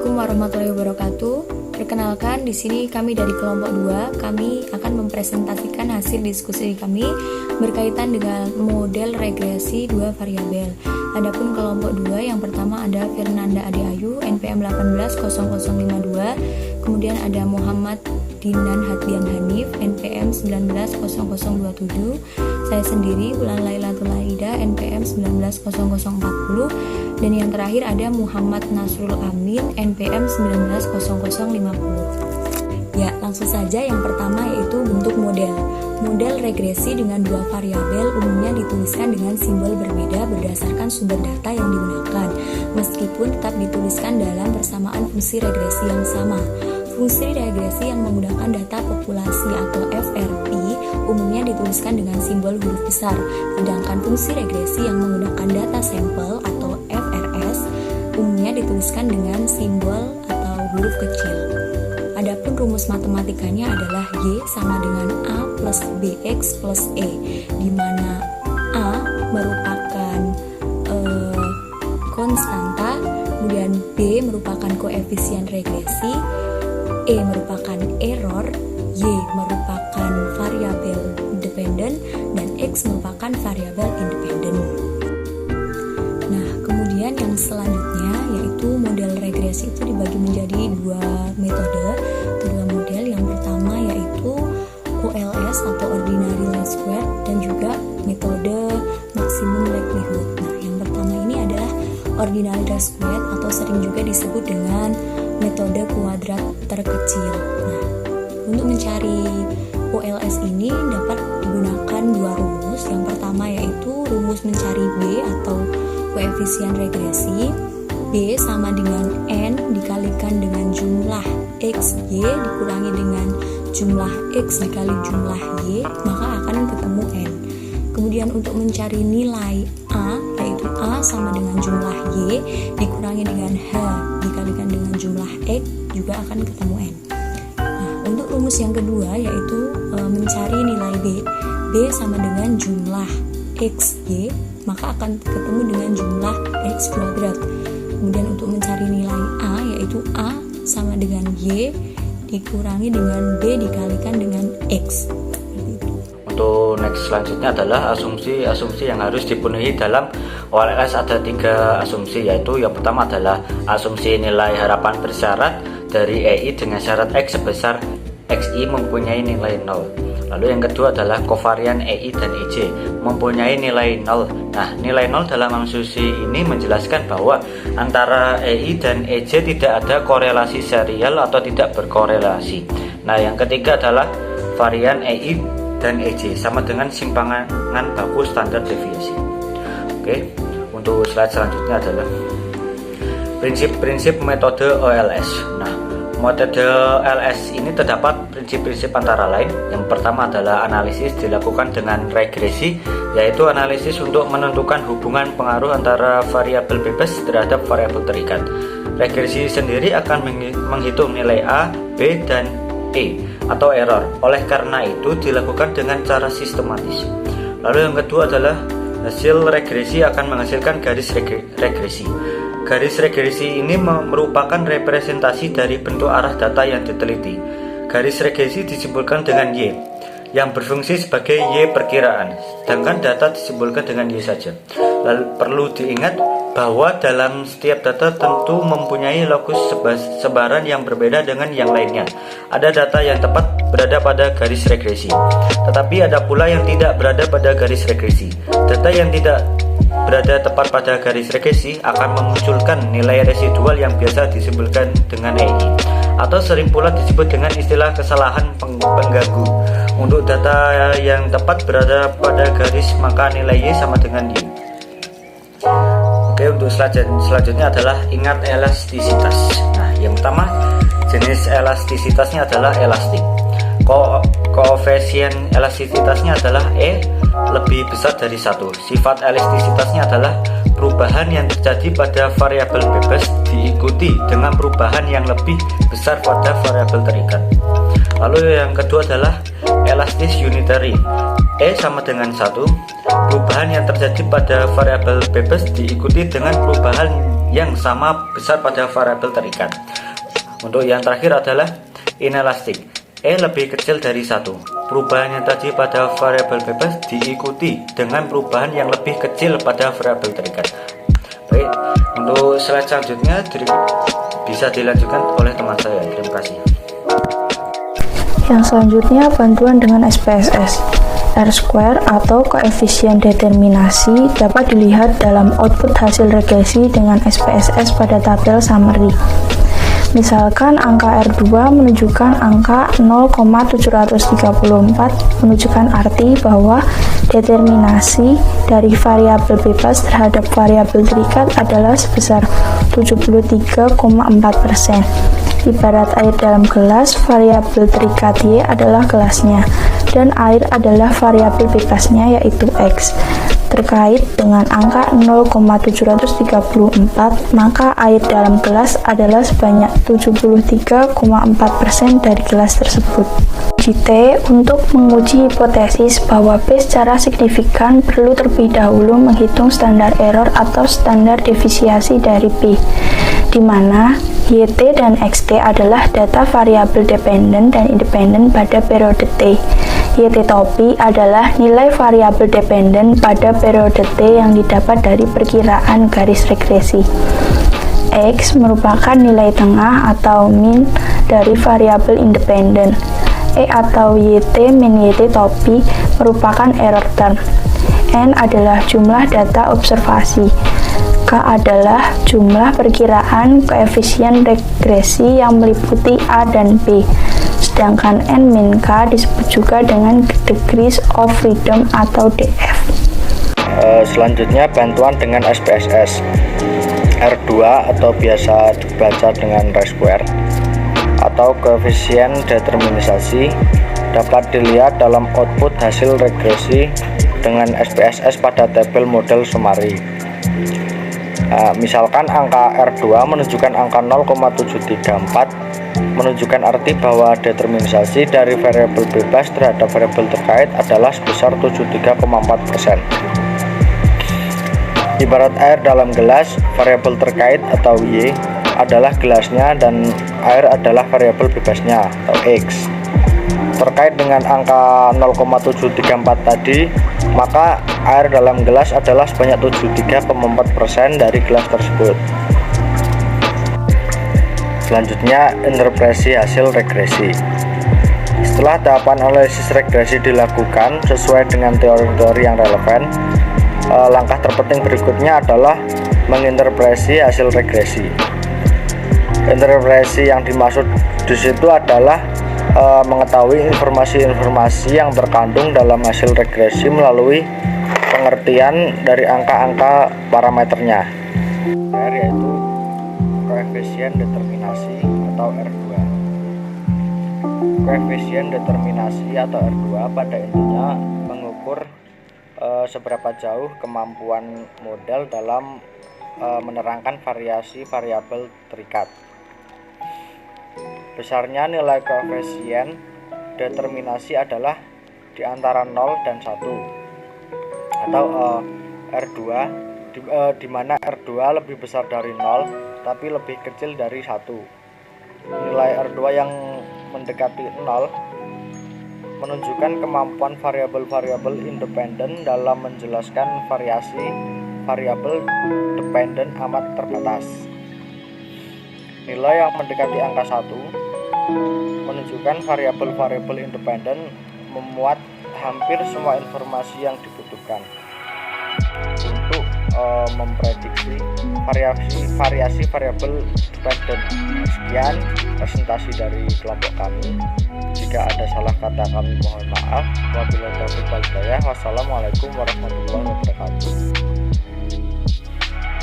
Assalamualaikum warahmatullahi wabarakatuh. Perkenalkan, di sini kami dari kelompok 2, kami akan mempresentasikan hasil diskusi kami berkaitan dengan model regresi dua variabel. Adapun kelompok 2 yang pertama ada Fernanda Ade Ayu, NPM 180052, kemudian ada Muhammad Dinan Hadian Hanif, NPM 190027, saya sendiri Wulan Lailatul Aida, NPM 190040, dan yang terakhir ada Muhammad Nasrul Amin, NPM 190050. Ya, langsung saja yang pertama yaitu bentuk model. Model regresi dengan dua variabel umumnya dituliskan dengan simbol berbeda berdasarkan sumber data yang digunakan, meskipun tetap dituliskan dalam persamaan fungsi regresi yang sama. Fungsi regresi yang menggunakan data populasi atau FRP umumnya dituliskan dengan simbol huruf besar, sedangkan fungsi regresi yang menggunakan data sampel atau FRS umumnya dituliskan dengan simbol atau huruf kecil. Adapun rumus matematikanya adalah Y sama dengan A plus BX plus E, di mana A merupakan konstanta, kemudian B merupakan koefisien regresi, E merupakan error, Y merupakan variabel dependen, dan X merupakan variabel independen. Nah, kemudian yang selanjutnya yaitu model regresi itu dibagi menjadi dua metode. Kedua model, yang pertama yaitu OLS atau Ordinary Least Square, dan juga metode Maximum Likelihood. Nah, yang pertama ini adalah Ordinary Least Square atau sering juga disebut dengan metode kuadrat terkecil. Nah, untuk mencari OLS ini dapat digunakan dua rumus. Yang pertama yaitu rumus mencari B atau koefisien regresi. B sama dengan N dikalikan dengan jumlah XY dikurangi dengan jumlah X dikali jumlah Y, maka akan ketemu N. Kemudian untuk mencari nilai A, yaitu A sama dengan jumlah Y dikurangi dengan H dikalikan dengan jumlah X, juga akan ketemu N. Nah, untuk rumus yang kedua yaitu mencari nilai B. B sama dengan jumlah XY, maka akan ketemu dengan jumlah X kuadrat. Kemudian untuk mencari nilai A yaitu A sama dengan Y dikurangi dengan B dikalikan dengan X. Untuk next selanjutnya adalah asumsi yang harus dipenuhi dalam OLS. Ada 3 asumsi, yaitu yang pertama adalah asumsi nilai harapan bersyarat dari EI dengan syarat X sebesar XI mempunyai nilai 0. Lalu yang kedua adalah kovarian EI dan EJ mempunyai nilai 0. Nah, nilai 0 dalam asumsi ini menjelaskan bahwa antara EI dan EJ tidak ada korelasi serial atau tidak berkorelasi. Nah, yang ketiga adalah varian EI dan EJ sama dengan simpangan baku standar deviasi. Oke, untuk slide selanjutnya adalah prinsip-prinsip metode OLS. Nah, metode OLS ini terdapat prinsip-prinsip antara lain. Yang pertama adalah analisis dilakukan dengan regresi, yaitu analisis untuk menentukan hubungan pengaruh antara variabel bebas terhadap variabel terikat. Regresi sendiri akan menghitung nilai A, B, dan E atau error. Oleh karena itu dilakukan dengan cara sistematis. Lalu yang kedua adalah hasil regresi akan menghasilkan garis regresi. Garis regresi ini merupakan representasi dari bentuk arah data yang diteliti. Garis regresi disimpulkan dengan Y yang berfungsi sebagai Y perkiraan, sedangkan data disimpulkan dengan Y saja. Lalu perlu diingat bahwa dalam setiap data tentu mempunyai lokus sebaran yang berbeda dengan yang lainnya. Ada data yang tepat berada pada garis regresi, tetapi ada pula yang tidak berada pada garis regresi. Data yang tidak berada tepat pada garis regresi akan memunculkan nilai residual yang biasa disebutkan dengan EI, atau sering pula disebut dengan istilah kesalahan pengganggu. Untuk data yang tepat berada pada garis, maka nilai Y sama dengan Y. Oke, untuk selanjutnya adalah ingat elastisitas. Nah, yang pertama jenis elastisitasnya adalah elastik. Koefisien elastisitasnya adalah E lebih besar dari 1. Sifat elastisitasnya adalah perubahan yang terjadi pada variabel bebas diikuti dengan perubahan yang lebih besar pada variabel terikat. Lalu yang kedua adalah elastis unitary. E sama dengan 1. Perubahan yang terjadi pada variabel bebas diikuti dengan perubahan yang sama besar pada variabel terikat. Untuk yang terakhir adalah inelastik. E lebih kecil dari 1. Perubahan yang tadi pada variabel bebas diikuti dengan perubahan yang lebih kecil pada variabel terikat. Baik, untuk slide selanjutnya bisa dilanjutkan oleh teman saya. Terima kasih. Yang selanjutnya bantuan dengan SPSS. R-square atau koefisien determinasi dapat dilihat dalam output hasil regresi dengan SPSS pada tabel summary. Misalkan angka R2 menunjukkan angka 0,734 menunjukkan arti bahwa determinasi dari variabel bebas terhadap variabel terikat adalah sebesar 73,4%. Ibarat air dalam gelas, variabel terikat Y adalah gelasnya, dan air adalah variabel bebasnya yaitu X. Terkait dengan angka 0,734, maka air dalam gelas adalah sebanyak 73,4% dari gelas tersebut. JT untuk menguji hipotesis bahwa P secara signifikan perlu terlebih dahulu menghitung standar error atau standar devisiasi dari P, di mana YT dan XT adalah data variabel dependen dan independen pada periode T. YT topi adalah nilai variabel dependen pada periode T yang didapat dari perkiraan garis regresi. X merupakan nilai tengah atau min dari variabel independen. E atau YT min YT topi merupakan error term. N adalah jumlah data observasi. K adalah jumlah perkiraan koefisien regresi yang meliputi A dan B. Sedangkan N min K disebut juga dengan degrees of freedom atau DF. Selanjutnya bantuan dengan SPSS. R2 atau biasa dibaca dengan R-square atau koefisien determinisasi dapat dilihat dalam output hasil regresi dengan SPSS pada tabel model summary. Misalkan angka R2 menunjukkan angka 0,734 menunjukkan arti bahwa determinisasi dari variabel bebas terhadap variabel terkait adalah sebesar 73,4%. Ibarat air dalam gelas, variabel terkait atau Y adalah gelasnya dan air adalah variabel bebasnya atau X. Terkait dengan angka 0,734 tadi, maka air dalam gelas adalah sebanyak 73,4% dari gelas tersebut. Selanjutnya, interpretasi hasil regresi. Setelah tahapan analisis regresi dilakukan sesuai dengan teori-teori yang relevan, langkah terpenting berikutnya adalah menginterpretasi hasil regresi. Interpretasi yang dimaksud di situ adalah mengetahui informasi-informasi yang terkandung dalam hasil regresi melalui pengertian dari angka-angka parameternya, yaitu koefisien determinasi atau R2. Koefisien determinasi atau R2 pada intinya mengukur seberapa jauh kemampuan model dalam menerangkan variasi variabel terikat. Besarnya nilai koefisien determinasi adalah di antara 0 dan 1 atau R2 di mana R2 lebih besar dari 0 tapi lebih kecil dari 1. Nilai R2 yang mendekati 0 menunjukkan kemampuan variabel-variabel independen dalam menjelaskan variasi variabel dependen amat terbatas. Nilai yang mendekati angka 1 menunjukkan variabel-variabel independen memuat hampir semua informasi yang dibutuhkan untuk memprediksi variasi variabel dependen. Sekian presentasi dari kelompok kami. Jika ada salah kata kami mohon maaf. Wabillahi taufiq wal hidayah. Wassalamualaikum warahmatullahi wabarakatuh.